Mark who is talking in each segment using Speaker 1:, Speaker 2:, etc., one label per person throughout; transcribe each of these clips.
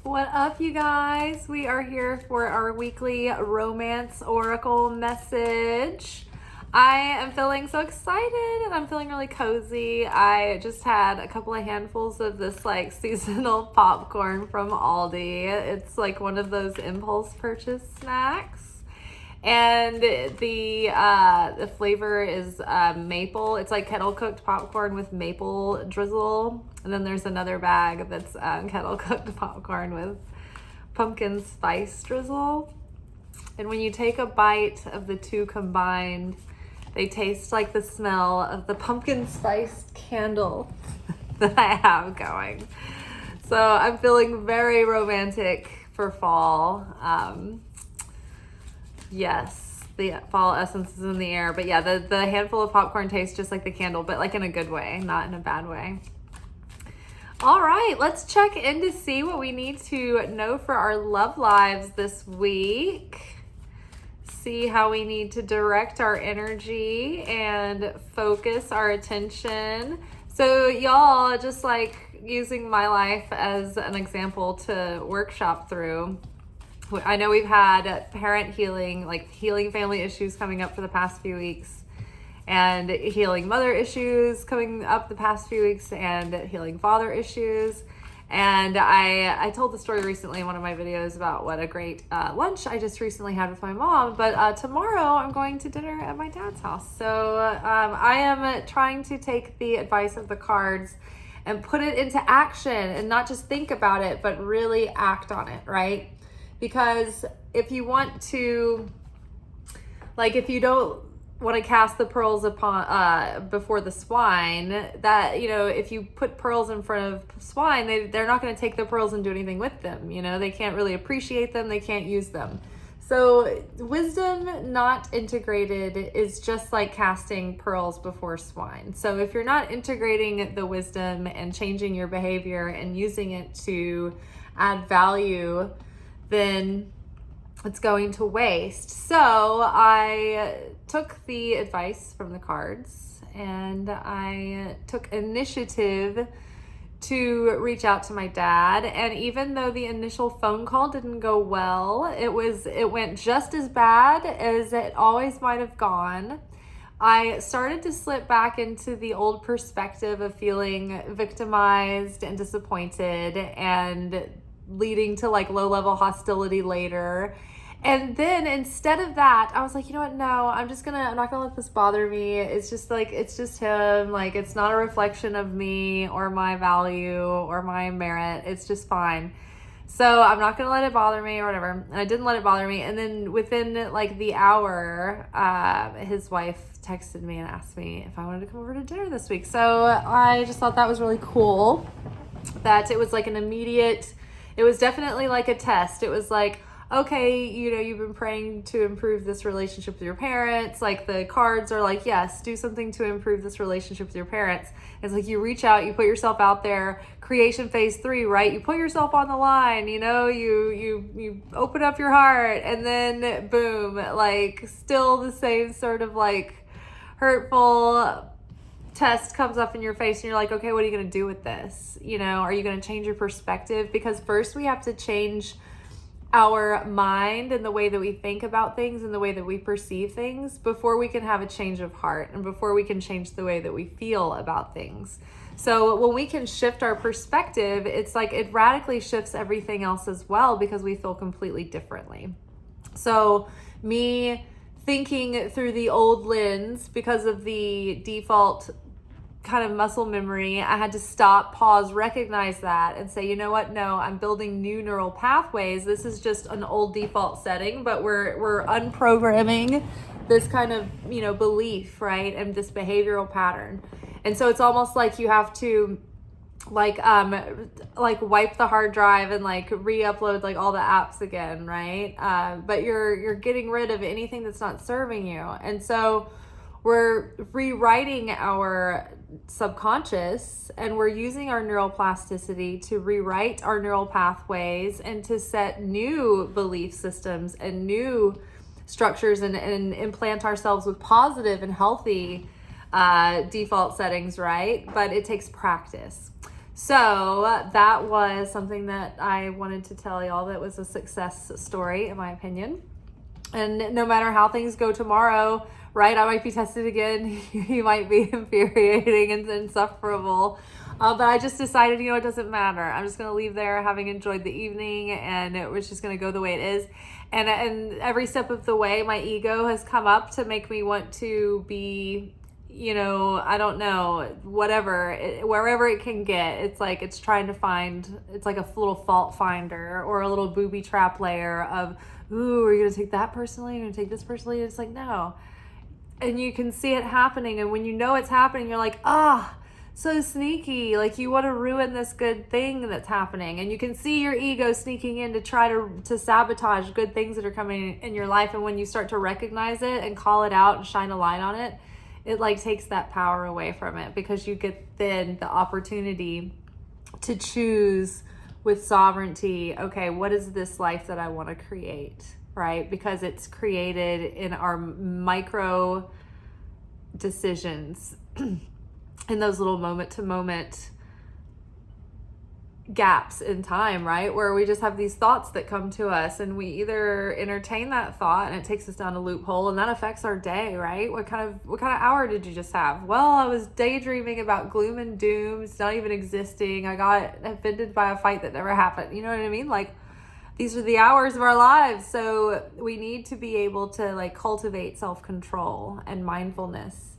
Speaker 1: What up, you guys? We are here for our weekly romance oracle message. I am feeling so excited and I'm feeling really cozy. I just had a couple of handfuls of this like seasonal popcorn from Aldi. It's like one of those impulse purchase snacks. And the flavor is maple. It's like kettle cooked popcorn with maple drizzle. And then there's another bag that's kettle cooked popcorn with pumpkin spice drizzle. And when you take a bite of the two combined, they taste like the smell of the pumpkin spiced candle that I have going. So I'm feeling very romantic for fall. Yes, the fall essence is in the air. But yeah, the handful of popcorn tastes just like the candle, but like in a good way, not in a bad way. All right, let's check in to see what we need to know for our love lives this week. See how we need to direct our energy and focus our attention. So y'all, just like using my life as an example to workshop through. I know we've had parent healing, like healing family issues coming up for the past few weeks, and healing mother issues coming up the past few weeks, and healing father issues. And I told the story recently in one of my videos about what a great lunch I just recently had with my mom. But tomorrow I'm going to dinner at my dad's house. So I am trying to take the advice of the cards and put it into action and not just think about it, but really act on it, right? Because if you want to, like, if you don't want to cast the pearls upon before the swine, that, you know, if you put pearls in front of swine, they're not going to take the pearls and do anything with them. You know, they can't really appreciate them. They can't use them. So wisdom not integrated is just like casting pearls before swine. So if you're not integrating the wisdom and changing your behavior and using it to add value, then it's going to waste. So I took the advice from the cards and I took initiative to reach out to my dad. And even though the initial phone call didn't go well, it went just as bad as it always might have gone. I started to slip back into the old perspective of feeling victimized and disappointed and leading to like low-level hostility later. And then instead of that, I was like, you know what? No, I'm not gonna let this bother me. It's just him. Like, it's not a reflection of me or my value or my merit. It's just fine. So I'm not gonna let it bother me or whatever. And I didn't let it bother me. And then within like the hour, his wife texted me and asked me if I wanted to come over to dinner this week. So I just thought that was really cool. That it was like an immediate. It was definitely like a test. It was like, okay, you know, you've been praying to improve this relationship with your parents. Like the cards are like, yes, do something to improve this relationship with your parents. It's like you reach out, you put yourself out there, creation phase 3, right? You put yourself on the line, you know, you open up your heart, and then boom, like still the same sort of like hurtful test comes up in your face and you're like, okay, what are you going to do with this? You know, are you going to change your perspective? Because first we have to change our mind and the way that we think about things and the way that we perceive things before we can have a change of heart and before we can change the way that we feel about things. So when we can shift our perspective, it's like it radically shifts everything else as well because we feel completely differently. So me thinking through the old lens because of the default kind of muscle memory, I had to stop, pause, recognize that and say, you know what? No, I'm building new neural pathways. This is just an old default setting, but we're unprogramming this kind of, you know, belief, right? And this behavioral pattern. And so it's almost like you have to like wipe the hard drive and like re-upload like all the apps again, right? But you're getting rid of anything that's not serving you. And so we're rewriting our subconscious and we're using our neuroplasticity to rewrite our neural pathways and to set new belief systems and new structures and implant ourselves with positive and healthy default settings, right? But it takes practice. So that was something that I wanted to tell y'all that was a success story, in my opinion. And no matter how things go tomorrow, right, I might be tested again. You might be infuriating and insufferable. But I just decided, it doesn't matter. I'm just going to leave there having enjoyed the evening, and it was just going to go the way it is. And every step of the way, my ego has come up to make me want to be, I don't know, whatever, wherever it can get. It's like it's trying to find, it's like a little fault finder or a little booby trap layer of, ooh, are you going to take that personally? You're going to take this personally? It's like, no. And you can see it happening. And when you know it's happening, you're like, so sneaky. Like, you want to ruin this good thing that's happening. And you can see your ego sneaking in to try to sabotage good things that are coming in your life. And when you start to recognize it and call it out and shine a light on it, it like takes that power away from it, because you get then the opportunity to choose with sovereignty, okay, what is this life that I want to create, right? Because it's created in our micro decisions, in those little moment to moment gaps in time, right? Where we just have these thoughts that come to us, and we either entertain that thought and it takes us down a loophole, and that affects our day, right? What kind of hour did you just have? Well, I was daydreaming about gloom and doom. It's not even existing. I got offended by a fight that never happened. You know what I mean? Like, these are the hours of our lives. So we need to be able to like cultivate self-control and mindfulness,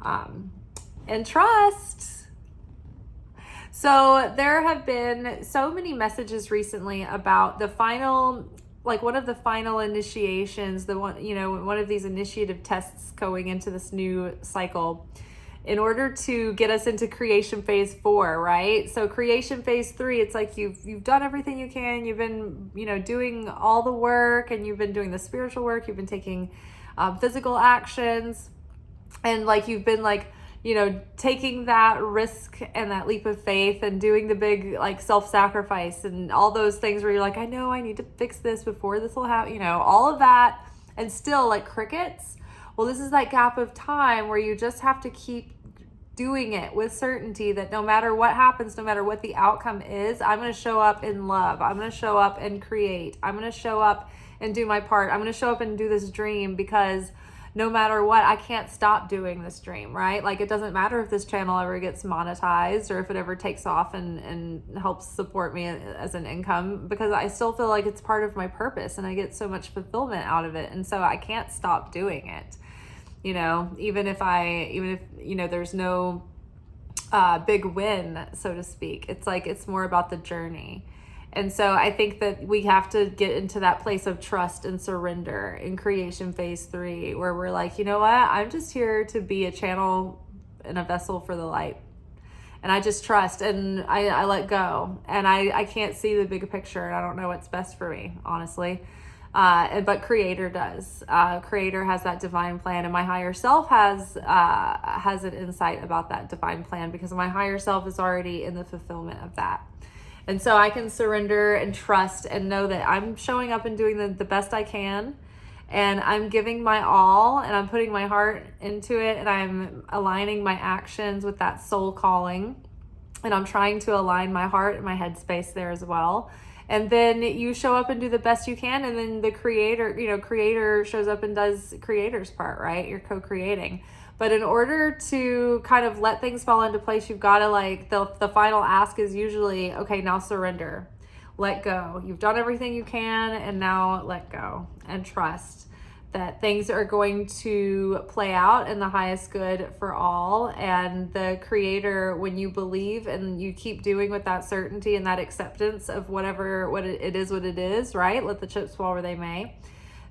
Speaker 1: and trust. So there have been so many messages recently about the final, like one of the final initiations, one of these initiative tests going into this new cycle in order to get us into creation phase 4, right? So creation phase 3, it's like you've done everything you can. You've been, doing all the work, and you've been doing the spiritual work. You've been taking physical actions, and like you've been like, taking that risk and that leap of faith and doing the big like self-sacrifice and all those things where you're like, I know I need to fix this before this will happen, all of that, and still like crickets. Well, this is that gap of time where you just have to keep doing it with certainty that no matter what happens, no matter what the outcome is, I'm going to show up in love. I'm going to show up and create. I'm going to show up and do my part. I'm going to show up and do this dream, because no matter what, I can't stop doing this dream, right? Like, it doesn't matter if this channel ever gets monetized or if it ever takes off and helps support me as an income, because I still feel like it's part of my purpose and I get so much fulfillment out of it. And so I can't stop doing it, even if there's no big win, so to speak. It's like, it's more about the journey. And so I think that we have to get into that place of trust and surrender in creation phase 3, where we're like, you know what? I'm just here to be a channel and a vessel for the light. And I just trust, and I let go. And I can't see the big picture, and I don't know what's best for me, honestly. But Creator does. Creator has that divine plan, and my higher self has an insight about that divine plan, because my higher self is already in the fulfillment of that. And so I can surrender and trust and know that I'm showing up and doing the best I can, and I'm giving my all, and I'm putting my heart into it, and I'm aligning my actions with that soul calling, and I'm trying to align my heart and my headspace there as well. And then you show up and do the best you can, and then the creator shows up and does creator's part, right? You're co-creating. But in order to kind of let things fall into place, you've got to like, the final ask is usually, okay, now surrender, let go. You've done everything you can, and now let go and trust that things are going to play out in the highest good for all. And the Creator, when you believe and you keep doing with that certainty and that acceptance of what it is, right? Let the chips fall where they may.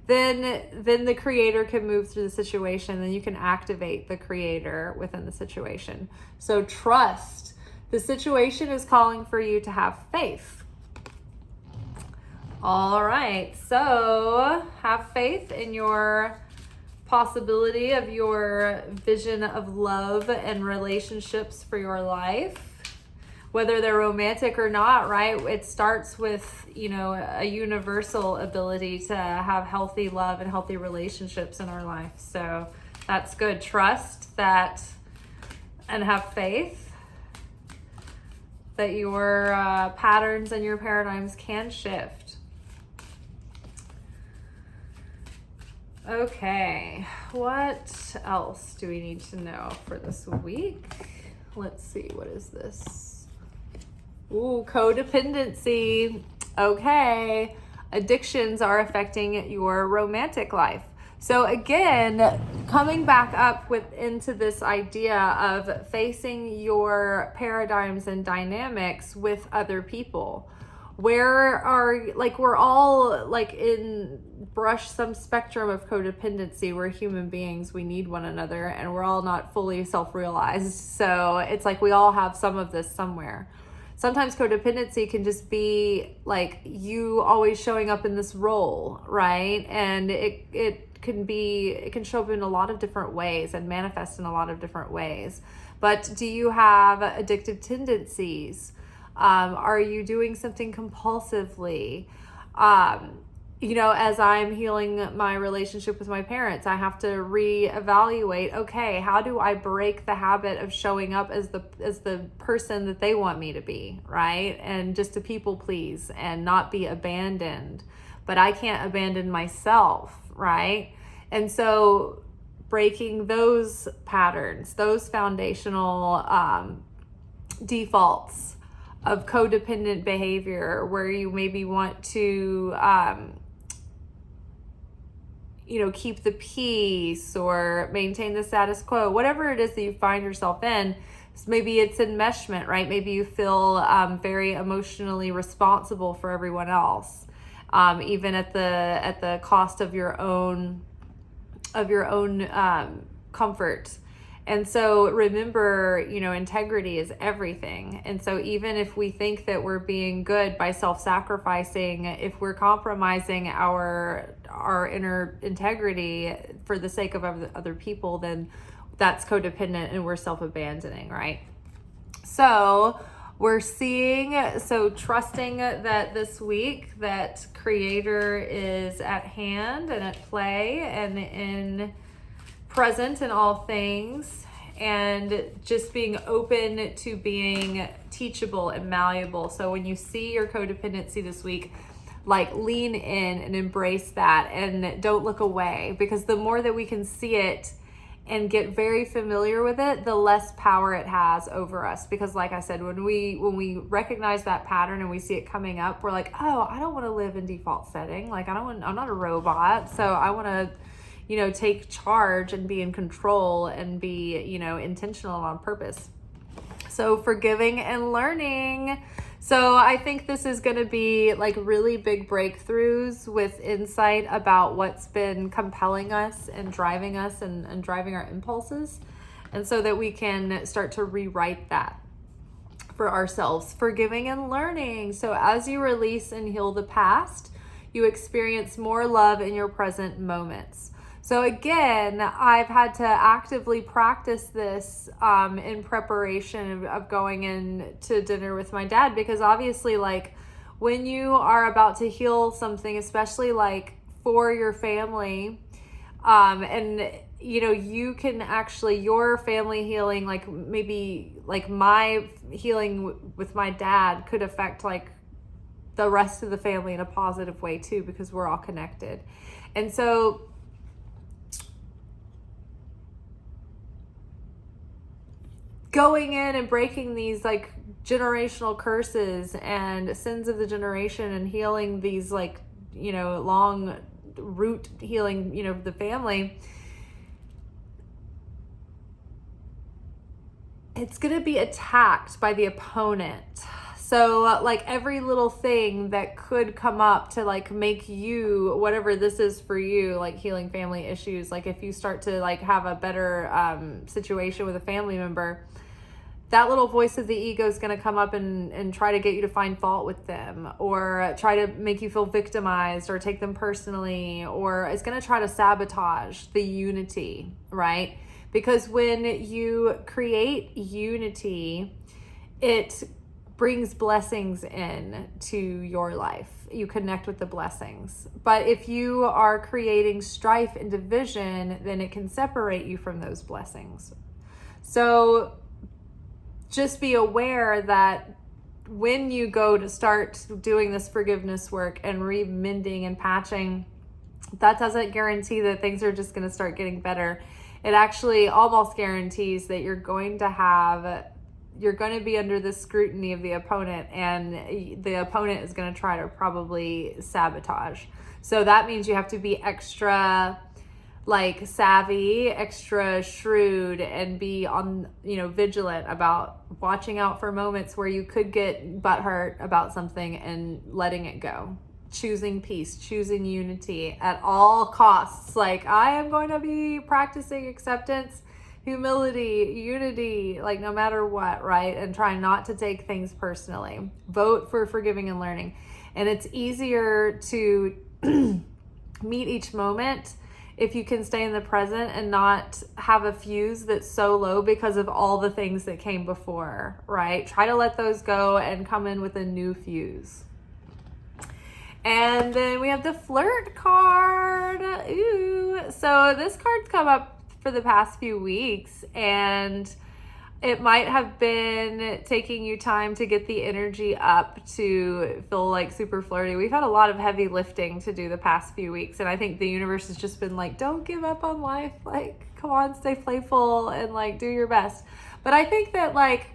Speaker 1: Then the Creator can move through the situation, and you can activate the Creator within the situation. So trust. The situation is calling for you to have faith. All right, so have faith in your possibility of your vision of love and relationships for your life, whether they're romantic or not, right? It starts with, a universal ability to have healthy love and healthy relationships in our life. So that's good. Trust that and have faith. that your patterns and your paradigms can shift. Okay, what else do we need to know for this week? Let's see, what is this? Ooh, codependency. Okay, addictions are affecting your romantic life. So again, coming back up into this idea of facing your paradigms and dynamics with other people. We're all like in some spectrum of codependency. We're human beings, we need one another, and we're all not fully self-realized. So it's like we all have some of this somewhere. Sometimes codependency can just be like you always showing up in this role, right? And it can show up in a lot of different ways and manifest in a lot of different ways. But do you have addictive tendencies? Are you doing something compulsively? As I'm healing my relationship with my parents, I have to reevaluate, okay, how do I break the habit of showing up as the person that they want me to be, right? And just to people please and not be abandoned. But I can't abandon myself, right? And so breaking those patterns, those foundational defaults of codependent behavior, where you maybe want to keep the peace or maintain the status quo, whatever it is that you find yourself in. Maybe it's enmeshment, right? Maybe you feel very emotionally responsible for everyone else, even at the cost of your own comfort. And so remember, integrity is everything. And so even if we think that we're being good by self-sacrificing, if we're compromising our inner integrity for the sake of other people, then that's codependent and we're self-abandoning, right? So we're trusting that this week that Creator is at hand and at play and present in all things, and just being open to being teachable and malleable. So when you see your codependency this week, like lean in and embrace that and don't look away, because the more that we can see it and get very familiar with it, the less power it has over us. Because like I said, when we recognize that pattern and we see it coming up, we're like, oh, I don't want to live in default setting. Like I'm not a robot. So I want to, take charge and be in control and be, intentional on purpose. So forgiving and learning. So I think this is going to be like really big breakthroughs with insight about what's been compelling us and driving us and driving our impulses. And so that we can start to rewrite that for ourselves. Forgiving and learning. So as you release and heal the past, you experience more love in your present moments. So again, I've had to actively practice this in preparation of going in to dinner with my dad, because obviously, like, when you are about to heal something, especially like for your family, and you can actually, your family healing, like maybe like my healing with my dad could affect like the rest of the family in a positive way too, because we're all connected. And so going in and breaking these like generational curses and sins of the generation and healing these like, long root healing, the family, it's going to be attacked by the opponent. So like every little thing that could come up to like make you, whatever this is for you, like healing family issues, like if you start to like have a better situation with a family member, that little voice of the ego is going to come up and try to get you to find fault with them, or try to make you feel victimized or take them personally, or it's going to try to sabotage the unity, right? Because when you create unity, it brings blessings in to your life. You connect with the blessings. But if you are creating strife and division, then it can separate you from those blessings. So just be aware that when you go to start doing this forgiveness work and remending and patching, that doesn't guarantee that things are just going to start getting better. It actually almost guarantees that you're going to be under the scrutiny of the opponent, and the opponent is going to try to probably sabotage. So that means you have to be extra like savvy, extra shrewd, and be on, vigilant about watching out for moments where you could get butthurt about something and letting it go. Choosing peace, choosing unity at all costs. Like, I am going to be practicing acceptance, humility, unity, like no matter what, right? And try not to take things personally. Vote for forgiving and learning. And it's easier to meet each moment if you can stay in the present and not have a fuse that's so low because of all the things that came before, right? Try to let those go and come in with a new fuse. And then we have the flirt card. Ooh. So this card's come up for the past few weeks, and it might have been taking you time to get the energy up to feel like super flirty. We've had a lot of heavy lifting to do the past few weeks, and I think the universe has just been like, don't give up on life. Like, come on, stay playful and like do your best. But I think that like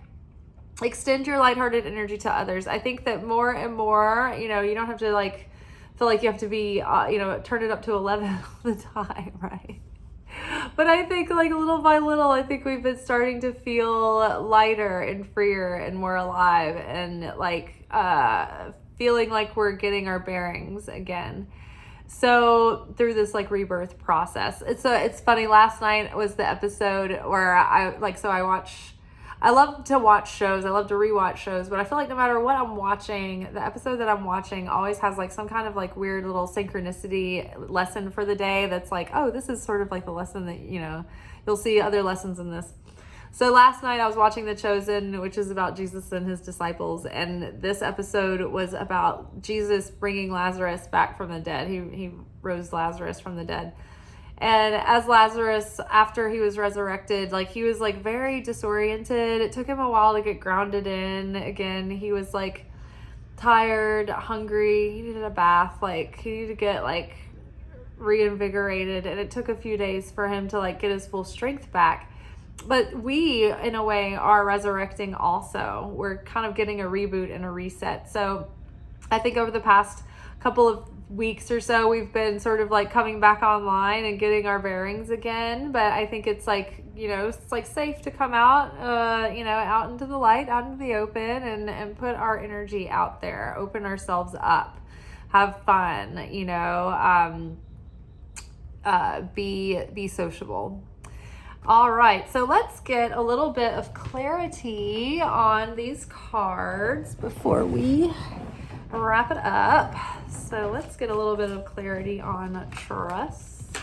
Speaker 1: extend your lighthearted energy to others. I think that more and more, you don't have to like feel like you have to be, turn it up to 11 all the time, right? But I think like little by little, I think we've been starting to feel lighter and freer and more alive, and like feeling like we're getting our bearings again. So through this like rebirth process, it's funny. Last night was the episode where I love to watch shows. I love to rewatch shows, but I feel like no matter what I'm watching, the episode that I'm watching always has like some kind of like weird little synchronicity lesson for the day that's like, oh, this is sort of like the lesson that, you'll see other lessons in this. So last night I was watching The Chosen, which is about Jesus and his disciples, and this episode was about Jesus bringing Lazarus back from the dead. He rose Lazarus from the dead. And as Lazarus, after he was resurrected, like he was like very disoriented. It took him a while to get grounded in. Again, he was like tired, hungry. He needed a bath. Like he needed to get like reinvigorated. And it took a few days for him to like get his full strength back. But we, in a way, are resurrecting also. We're kind of getting a reboot and a reset. So I think over the past couple of weeks or so, we've been sort of like coming back online and getting our bearings again. But I think it's like, it's like safe to come out, out into the light, out into the open, and put our energy out there, open ourselves up, have fun, be sociable. All right, so let's get a little bit of clarity on these cards before we wrap it up. So let's get a little bit of clarity on trust.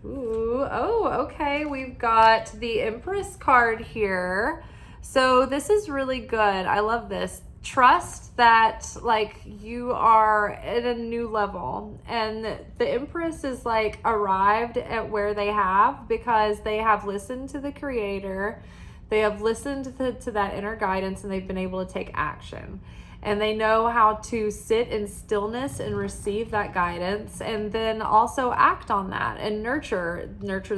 Speaker 1: Ooh, oh, okay. We've got the Empress card here. So this is really good. I love this. Trust that like you are at a new level, and the Empress is like arrived at where they have because they have listened to the Creator. They have listened to that inner guidance, and they've been able to take action. And they know how to sit in stillness and receive that guidance, and then also act on that and nurture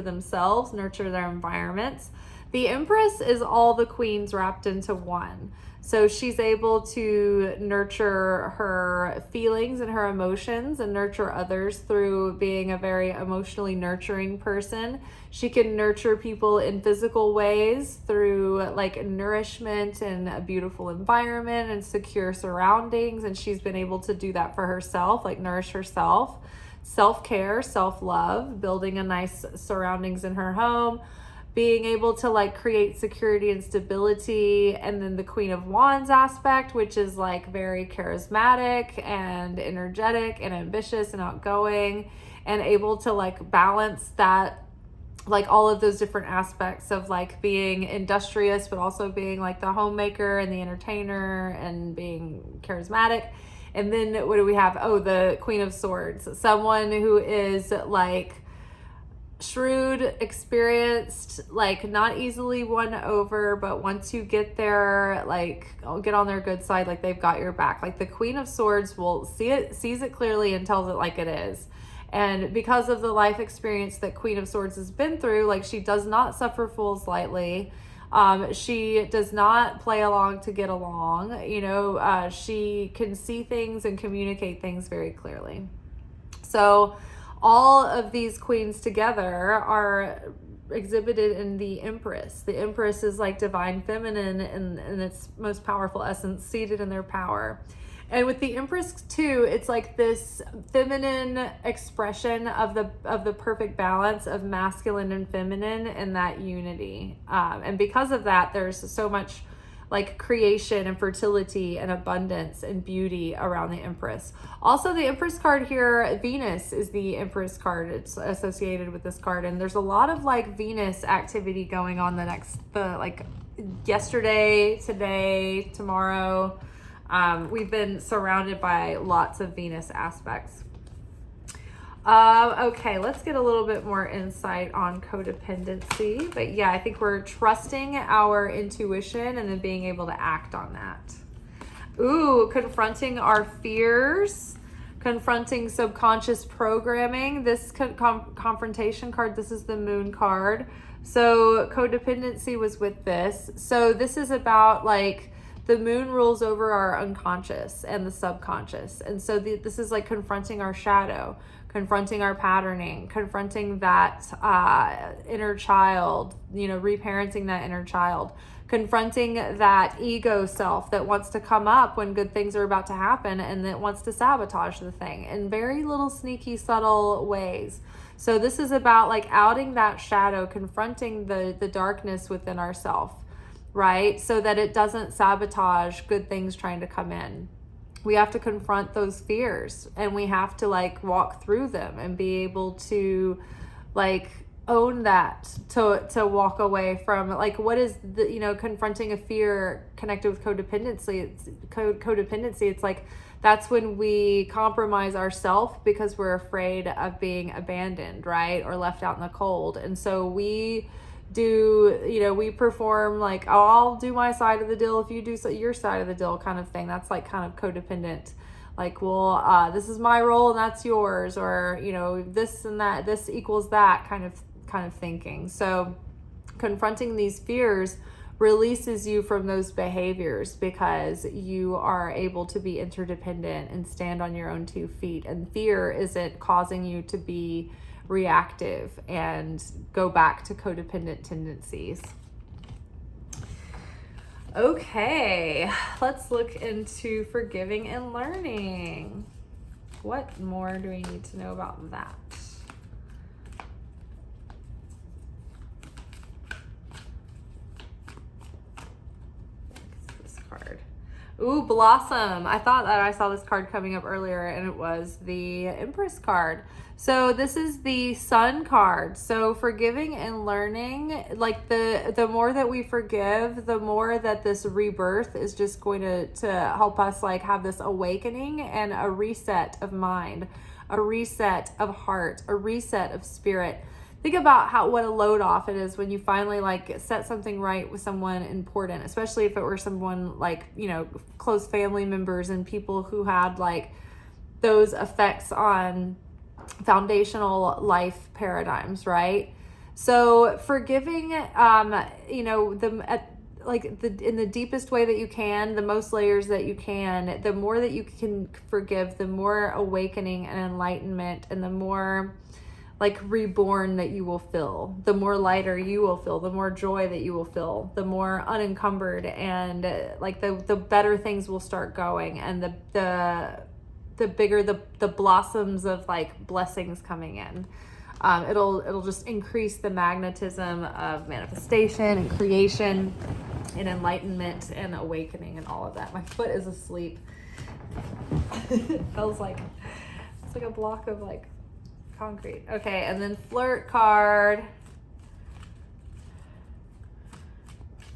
Speaker 1: themselves, nurture their environments. The Empress is all the queens wrapped into one. So she's able to nurture her feelings and her emotions and nurture others through being a very emotionally nurturing person. She can nurture people in physical ways through like nourishment and a beautiful environment and secure surroundings. And she's been able to do that for herself, like nourish herself, self-care, self-love, building a nice surroundings in her home, being able to like create security and stability. And then the Queen of Wands aspect, which is like very charismatic and energetic and ambitious and outgoing, and able to like balance that, like all of those different aspects of like being industrious, but also being like the homemaker and the entertainer and being charismatic. And then what do we have? Oh, the Queen of Swords, someone who is like shrewd, experienced, like not easily won over, but once you get there, like get on their good side, like they've got your back. Like the Queen of Swords will sees it clearly and tells it like it is. And because of the life experience that Queen of Swords has been through, like she does not suffer fools lightly. She does not play along to get along. You know, she can see things and communicate things very clearly. So all of these queens together are exhibited in the Empress. The Empress is like divine feminine in its most powerful essence, seated in their power. And with the Empress too, it's like this feminine expression of the perfect balance of masculine and feminine and that unity. And because of that, there's so much like creation and fertility and abundance and beauty around the Empress. Also, the Empress card here, Venus is the Empress card. It's associated with this card, and there's a lot of like Venus activity going on like yesterday, today, tomorrow. We've been surrounded by lots of Venus aspects. Okay, let's get a little bit more insight on codependency. But yeah, I think we're trusting our intuition and then being able to act on that. Ooh, confronting our fears, confronting subconscious programming. This confrontation card, this is the Moon card. So codependency was with this. So this is about like, the moon rules over our unconscious and the subconscious. And so this is like confronting our shadow, confronting our patterning, confronting that inner child, you know, reparenting that inner child, confronting that ego self that wants to come up when good things are about to happen and that wants to sabotage the thing in very little sneaky, subtle ways. So this is about like outing that shadow, confronting the darkness within ourselves. Right? So that it doesn't sabotage good things trying to come in. We have to confront those fears and we have to like walk through them and be able to like own that, to walk away from like, what is the, you know, confronting a fear connected with codependency. Codependency. It's like, that's when we compromise ourselves because we're afraid of being abandoned, right? Or left out in the cold. And so we perform like, oh, I'll do my side of the deal if you do your side of the deal kind of thing. That's like kind of codependent. Like, well, this is my role and that's yours, or, you know, this and that, this equals that kind of thinking. So confronting these fears releases you from those behaviors because you are able to be interdependent and stand on your own 2 feet. And fear isn't causing you to be reactive and go back to codependent tendencies. Okay, let's look into forgiving and learning. What more do we need to know about that? This card. Ooh, Blossom. I thought that I saw this card coming up earlier and it was the Empress card. So this is the Sun card. So forgiving and learning, like the more that we forgive, the more that this rebirth is just going to help us like have this awakening and a reset of mind, a reset of heart, a reset of spirit. Think about what a load off it is when you finally like set something right with someone important, especially if it were someone like, you know, close family members and people who had like those effects on foundational life paradigms, right? So forgiving, you know, in the deepest way that you can, the most layers that you can, the more that you can forgive, the more awakening and enlightenment and the more like reborn that you will feel, the more lighter you will feel, the more joy that you will feel, the more unencumbered, and like the better things will start going, and the bigger the blossoms of like blessings coming in. It'll just increase the magnetism of manifestation and creation and enlightenment and awakening and all of that. My foot is asleep. It feels like it's like a block of like concrete. Okay, and then flirt card.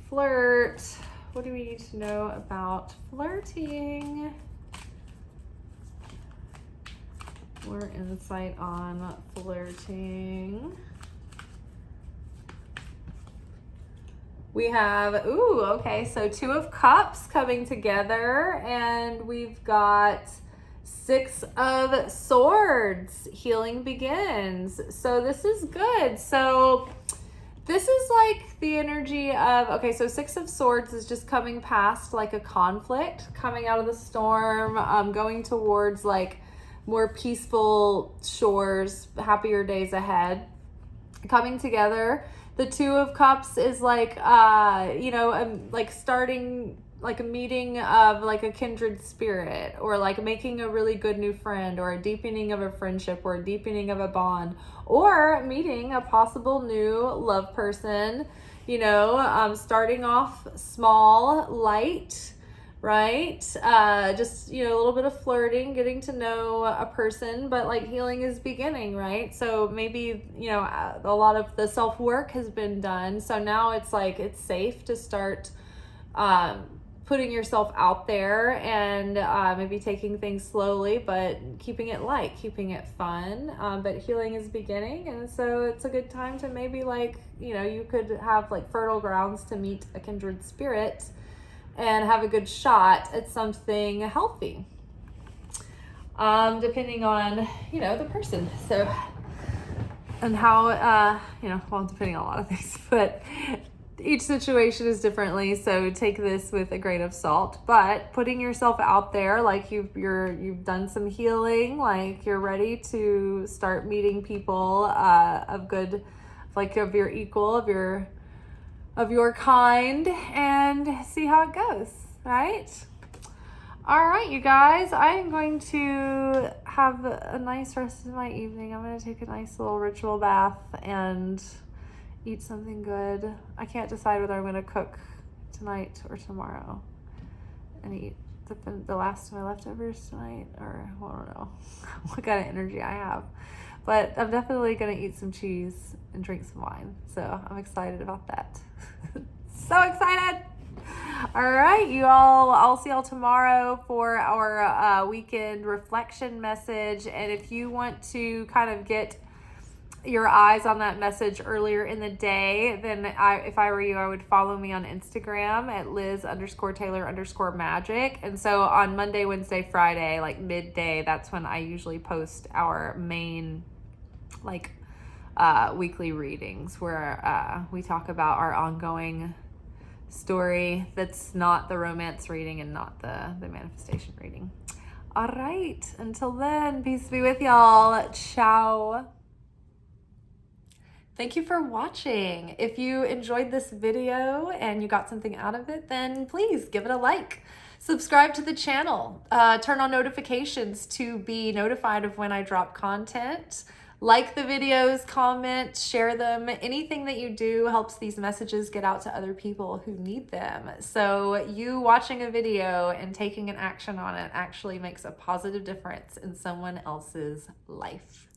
Speaker 1: Flirt. What do we need to know about flirting? More insight on flirting. We have, ooh, okay, so 2 of Cups coming together, and we've got 6 of Swords. Healing begins. So this is good. So this is like the energy of, okay, so 6 of Swords is just coming past like a conflict, coming out of the storm, going towards like more peaceful shores, happier days ahead, coming together. The 2 of Cups is like, like starting like a meeting of like a kindred spirit, or like making a really good new friend, or a deepening of a friendship, or a deepening of a bond, or meeting a possible new love person, starting off small, light, right? Just, a little bit of flirting, getting to know a person, but like healing is beginning, right? So maybe, a lot of the self-work has been done. So now it's like, it's safe to start, putting yourself out there, and maybe taking things slowly, but keeping it light, keeping it fun. But healing is beginning, and so it's a good time to maybe like, you could have like fertile grounds to meet a kindred spirit and have a good shot at something healthy. Depending on, the person. So, and how, depending on a lot of things, but each situation is differently, so take this with a grain of salt. But putting yourself out there, like you've done some healing, like you're ready to start meeting people of good, like of your equal, of your kind, and see how it goes, right? All right, you guys, I am going to have a nice rest of my evening. I'm going to take a nice little ritual bath and eat something good. I can't decide whether I'm going to cook tonight or tomorrow and eat the last of my leftovers tonight, or I don't know what kind of energy I have. But I'm definitely going to eat some cheese and drink some wine. So I'm excited about that. So excited. All right, you all, I'll see y'all tomorrow for our weekend reflection message. And if you want to kind of get your eyes on that message earlier in the day, then if I were you, I would follow me on Instagram at Liz_Taylor_magic. And so on Monday, Wednesday, Friday, like midday, that's when I usually post our main like weekly readings, where we talk about our ongoing story that's not the romance reading and not the manifestation reading. All right, until then, peace be with y'all. Ciao. Thank you for watching. If you enjoyed this video and you got something out of it, then please give it a like. Subscribe to the channel. Turn on notifications to be notified of when I drop content. Like the videos, comment, share them. Anything that you do helps these messages get out to other people who need them. So you watching a video and taking an action on it actually makes a positive difference in someone else's life.